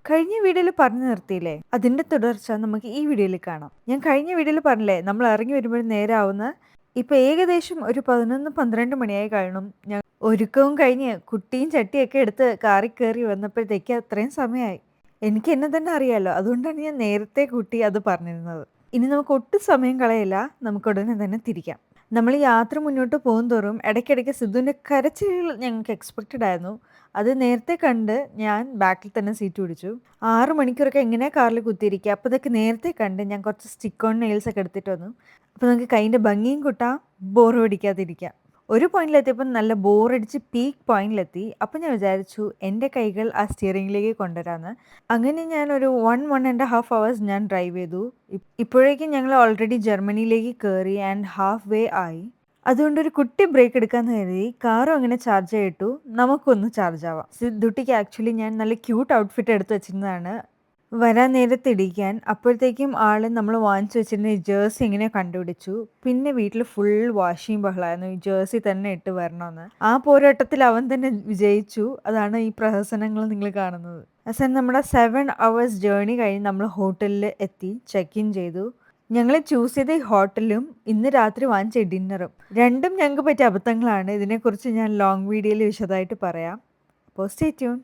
കഴിഞ്ഞ വീഡിയോയിൽ പറഞ്ഞു നിർത്തിയില്ലേ, അതിന്റെ തുടർച്ച നമുക്ക് ഈ വീഡിയോയിൽ കാണാം. ഞാൻ കഴിഞ്ഞ വീഡിയോയിൽ പറഞ്ഞില്ലേ, നമ്മൾ ഇറങ്ങി വരുമ്പോൾ നേരാവുന്ന ഇപ്പൊ ഏകദേശം ഒരു 11-12 മണിയായി കാണും. ഞാൻ ഒരുക്കവും കഴിഞ്ഞ് കുട്ടിയും ചട്ടിയൊക്കെ എടുത്ത് കാറി കയറി വന്നപ്പോഴത്തേക്ക് അത്രയും സമയമായി. എനിക്ക് എന്നെ തന്നെ അറിയാലോ, അതുകൊണ്ടാണ് ഞാൻ നേരത്തെ കൂട്ടി അത് പറഞ്ഞിരുന്നത്. ഇനി നമുക്ക് ഒട്ടും സമയം കളയില്ല, നമുക്ക് ഉടനെ തന്നെ തിരിക്കാം. നമ്മൾ യാത്ര മുന്നോട്ട് പോകുന്തോറും ഇടയ്ക്കിടയ്ക്ക് സിദ്ധുവിൻ്റെ കരച്ചിലുകൾ ഞങ്ങൾക്ക് എക്സ്പെക്റ്റഡ് ആയിരുന്നു. അത് നേരത്തെ കണ്ട് ഞാൻ ബാക്കിൽ തന്നെ സീറ്റ് പിടിച്ചു. 6 മണിക്കൂറൊക്കെ എങ്ങനെയാണ് കാറിൽ കുത്തിയിരിക്കുക, അപ്പോൾ ഇതൊക്കെ നേരത്തെ കണ്ട് ഞാൻ കുറച്ച് സ്റ്റിക്ക് ഓൺ നെയിൽസ് ഒക്കെ എടുത്തിട്ട് വന്നു. അപ്പോൾ നമുക്ക് കൈൻ്റെ ഭംഗിയും കൂട്ടാം, ബോർ പിടിക്കാതിരിക്കാം. ഒരു പോയിന്റിലെത്തിയപ്പോൾ നല്ല ബോറടിച്ച് പീക്ക് പോയിന്റിലെത്തി. അപ്പോൾ ഞാൻ വിചാരിച്ചു എൻ്റെ കൈകൾ ആ സ്റ്റിയറിംഗിലേക്ക് കൊണ്ടുവരാമെന്ന്. അങ്ങനെ ഞാനൊരു 1.5 hours ഞാൻ ഡ്രൈവ് ചെയ്തു. ഇപ്പോഴേക്കും ഞങ്ങൾ ഓൾറെഡി ജർമ്മനിയിലേക്ക് കയറി ആൻഡ് ഹാഫ് വേ ആയി. അതുകൊണ്ടൊരു കുട്ടി ബ്രേക്ക് എടുക്കാമെന്ന് കരുതി കാറും അങ്ങനെ ചാർജ് ചെയ്തിട്ടു. നമുക്കൊന്ന് ചാർജ് ആവാം. സിദ്ധുട്ടിക്ക് ആക്ച്വലി ഞാൻ നല്ല ക്യൂട്ട് ഔട്ട്ഫിറ്റ് എടുത്ത് വെച്ചിരുന്നതാണ് വരാൻ നേരത്തെ ഇടിക്കാൻ. അപ്പോഴത്തേക്കും ആള് നമ്മൾ വാങ്ങിച്ചു വെച്ചിരുന്ന ഈ ജേഴ്സി ഇങ്ങനെ കണ്ടുപിടിച്ചു. പിന്നെ വീട്ടിൽ ഫുൾ വാഷിംഗ് ബഹളായിരുന്നു, ഈ ജേഴ്സി തന്നെ ഇട്ട് വരണമെന്ന്. ആ പോരാട്ടത്തിൽ അവൻ തന്നെ വിജയിച്ചു. അതാണ് ഈ പ്രഹസനങ്ങൾ നിങ്ങൾ കാണുന്നത്. അവസാനം നമ്മുടെ 7 hours ജേർണി കഴിഞ്ഞ് നമ്മൾ ഹോട്ടലിൽ എത്തി, ചെക്ക് ഇൻ ചെയ്തു. ഞങ്ങൾ ചൂസ് ചെയ്ത ഈ ഹോട്ടലും ഇന്ന് രാത്രി വാങ്ങിച്ച ഡിന്നറും രണ്ടും ഞങ്ങൾക്ക് പറ്റിയ അബദ്ധങ്ങളാണ്. ഇതിനെക്കുറിച്ച് ഞാൻ ലോങ് വീഡിയോയിൽ വിശദമായിട്ട് പറയാം. അപ്പോൾ സ്റ്റേ ട്യൂൺ.